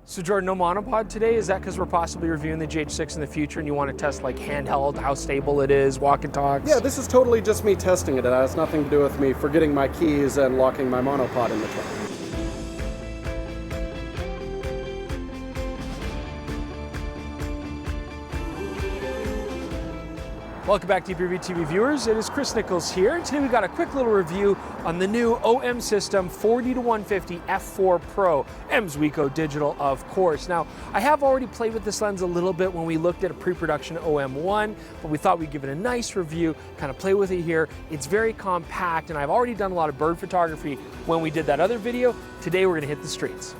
So Jordan, no monopod today? Is that because we're possibly reviewing the GH6 in the future and you want to test like handheld, how stable it is, walk and talks? Yeah, this is totally just me testing it. It has nothing to do with me forgetting my keys and locking my monopod in the trunk. Welcome back, DPReview TV viewers. It is Chris Nichols here. Today we got a quick little review on the new OM System 40-150 f4 Pro, Emswico Digital, of course. Now, I have already played with this lens a little bit when we looked at a pre-production OM1, but we thought we'd give it a nice review, kind of play with it here. It's very compact, and I've already done a lot of bird photography when we did that other video. Today we're gonna hit the streets.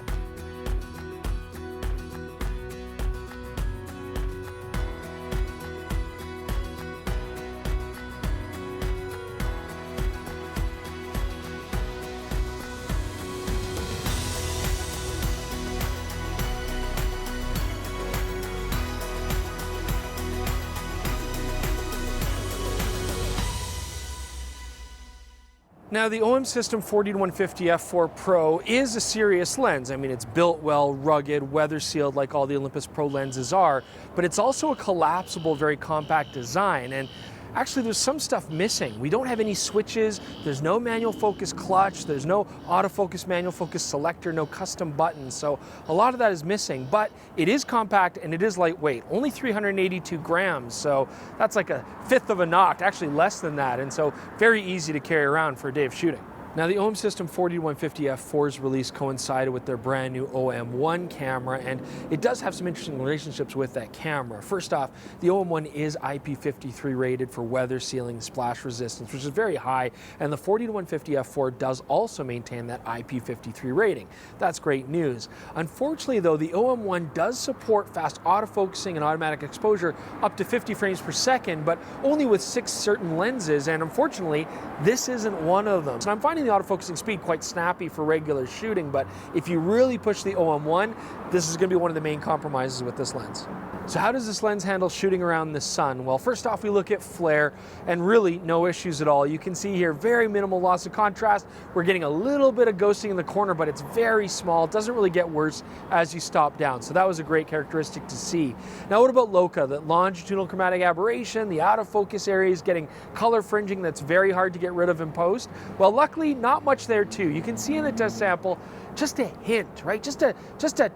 Now, the OM System 40-150 f4 Pro is a serious lens. I mean, it's built well, rugged, weather sealed like all the Olympus Pro lenses are, but it's also a collapsible, very compact design. And actually, there's some stuff missing. We don't have any switches, there's no manual focus clutch, there's no autofocus manual focus selector, no custom buttons, so a lot of that is missing, but it is compact and it is lightweight, only 382 grams, so that's like a fifth of a knock, actually less than that, and so very easy to carry around for a day of shooting. Now, the OM System 40-150 f4's release coincided with their brand new OM1 camera, and it does have some interesting relationships with that camera. First off, the OM1 is IP53 rated for weather sealing, splash resistance, which is very high, and the 40-150 f4 does also maintain that IP53 rating. That's great news. Unfortunately, though, the OM1 does support fast autofocusing and automatic exposure up to 50 frames per second, but only with 6 certain lenses, and unfortunately, this isn't one of them. So I'm finding the autofocusing speed quite snappy for regular shooting, but if you really push the OM1, this is going to be one of the main compromises with this lens. So how does this lens handle shooting around the sun? Well, first off, we look at flare, and really no issues at all. You can see here very minimal loss of contrast. We're getting a little bit of ghosting in the corner, but it's very small. It doesn't really get worse as you stop down. So that was a great characteristic to see. Now, what about Bokeh? The longitudinal chromatic aberration, the out of focus area is getting color fringing that's very hard to get rid of in post. Well, luckily, not much there too. You can see in the test sample just a hint, right? Just a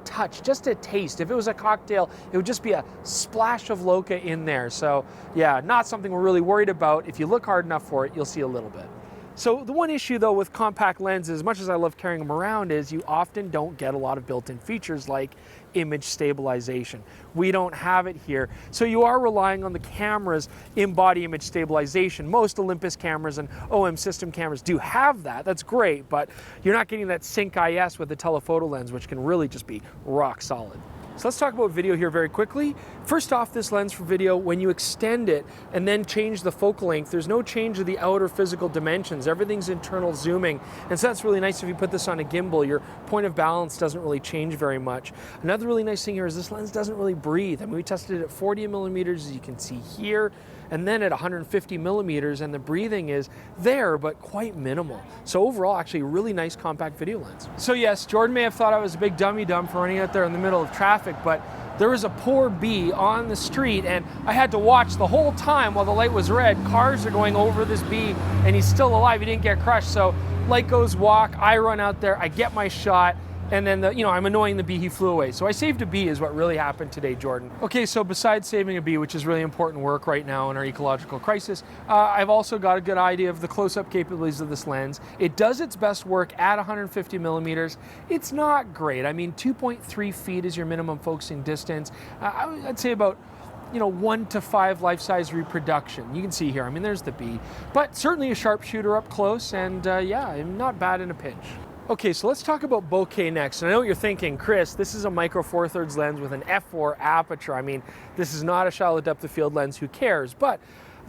touch, just a taste. If it was a cocktail, it would just be a splash of Bokeh in there. So yeah, not something we're really worried about. If you look hard enough for it, you'll see a little bit. So the one issue though with compact lenses, as much as I love carrying them around, is you often don't get a lot of built-in features like image stabilization. We don't have it here. So you are relying on the camera's in-body image stabilization. Most Olympus cameras and OM System cameras do have that. That's great, but you're not getting that Sync IS with the telephoto lens, which can really just be rock solid. So let's talk about video here very quickly. First off, this lens for video, when you extend it and then change the focal length, there's no change of the outer physical dimensions. Everything's internal zooming. And so that's really nice if you put this on a gimbal. Your point of balance doesn't really change very much. Another really nice thing here is this lens doesn't really breathe. I mean, we tested it at 40 millimeters, as you can see here, and then at 150 millimeters, and the breathing is there, but quite minimal. So overall, actually a really nice compact video lens. So yes, Jordan may have thought I was a big dummy-dumb for running out there in the middle of traffic, but there was a poor bee on the street, and I had to watch the whole time while the light was red. Cars are going over this bee, and he's still alive. He didn't get crushed. So light goes walk, I run out there, I get my shot, and then I'm annoying the bee, he flew away. So I saved a bee is what really happened today, Jordan. Okay, so besides saving a bee, which is really important work right now in our ecological crisis, I've also got a good idea of the close-up capabilities of this lens. It does its best work at 150 millimeters. It's not great. I mean, 2.3 feet is your minimum focusing distance. I'd say about 1 to 5 life-size reproduction. You can see here, I mean, there's the bee. But certainly a sharpshooter up close, and yeah, not bad in a pinch. Okay, so let's talk about Bokeh next. And I know what you're thinking, Chris, this is a micro four thirds lens with an f4 aperture. I mean, this is not a shallow depth of field lens, who cares? But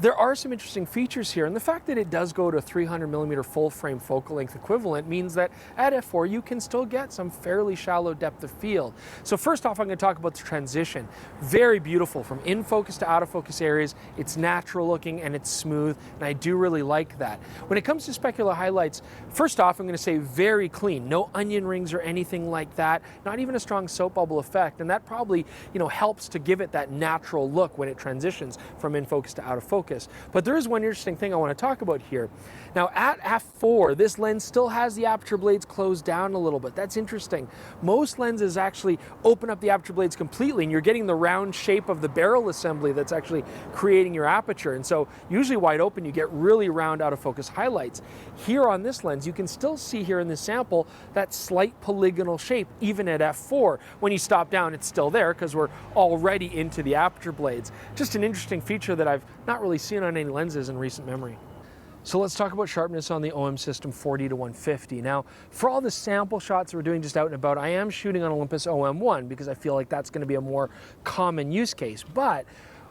There are some interesting features here, and the fact that it does go to a 300mm full frame focal length equivalent means that at f4 you can still get some fairly shallow depth of field. So first off, I'm going to talk about the transition. Very beautiful from in focus to out of focus areas. It's natural looking and it's smooth, and I do really like that. When it comes to specular highlights, first off, I'm going to say very clean. No onion rings or anything like that. Not even a strong soap bubble effect, and that probably, helps to give it that natural look when it transitions from in focus to out of focus. But there is one interesting thing I want to talk about here. Now at f4, this lens still has the aperture blades closed down a little bit. That's interesting. Most lenses actually open up the aperture blades completely, and you're getting the round shape of the barrel assembly that's actually creating your aperture. And so usually wide open, you get really round out of focus highlights. Here on this lens, you can still see here in this sample that slight polygonal shape, even at f4. When you stop down, it's still there because we're already into the aperture blades. Just an interesting feature that I've not really seen on any lenses in recent memory. So let's talk about sharpness on the OM system 40-150. Now, for all the sample shots we're doing just out and about, I am shooting on Olympus OM1 because I feel like that's going to be a more common use case. But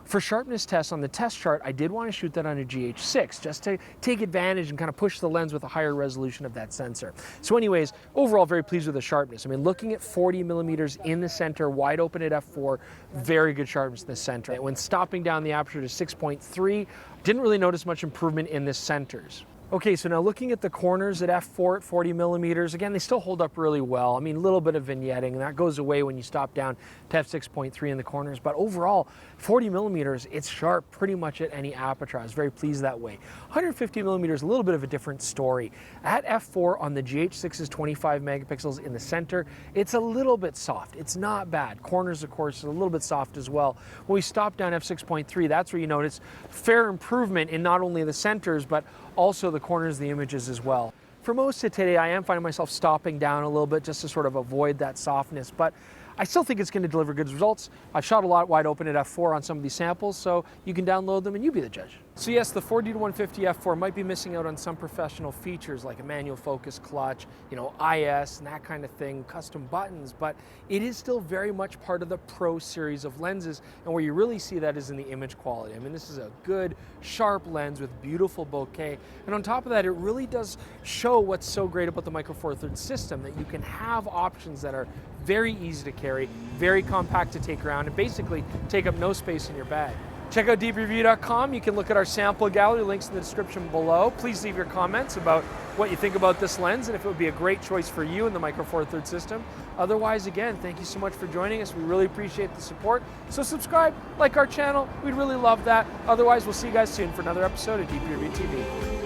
for sharpness tests on the test chart, I did want to shoot that on a GH6 just to take advantage and kind of push the lens with a higher resolution of that sensor. So anyways, overall very pleased with the sharpness. I mean, looking at 40mm in the center, wide open at f4, very good sharpness in the center. When stopping down the aperture to 6.3, didn't really notice much improvement in the centers. Okay, so now looking at the corners at f4 at 40mm, again, they still hold up really well. I mean, a little bit of vignetting, and that goes away when you stop down to f6.3 in the corners, but overall, 40mm, it's sharp pretty much at any aperture. I was very pleased that way. 150mm, a little bit of a different story. At f4 on the GH6's 25 megapixels in the center, it's a little bit soft. It's not bad. Corners, of course, are a little bit soft as well. When we stop down f6.3, that's where you notice fair improvement in not only the centers, but also the corners of the images as well. For most of today, I am finding myself stopping down a little bit just to sort of avoid that softness, but I still think it's going to deliver good results. I've shot a lot wide open at f4 on some of these samples, so you can download them and you be the judge. So yes, the 40-150 f4 might be missing out on some professional features like a manual focus clutch, IS and that kind of thing, custom buttons, but it is still very much part of the Pro series of lenses, and where you really see that is in the image quality. I mean, this is a good, sharp lens with beautiful bokeh, and on top of that, it really does show what's so great about the Micro Four Thirds system, that you can have options that are very easy to carry, very compact to take around, and basically take up no space in your bag. Check out DPReview.com. You can look at our sample gallery, links in the description below. Please leave your comments about what you think about this lens and if it would be a great choice for you in the Micro Four Thirds system. Otherwise, again, thank you so much for joining us. We really appreciate the support. So subscribe, like our channel. We'd really love that. Otherwise, we'll see you guys soon for another episode of DPReview TV.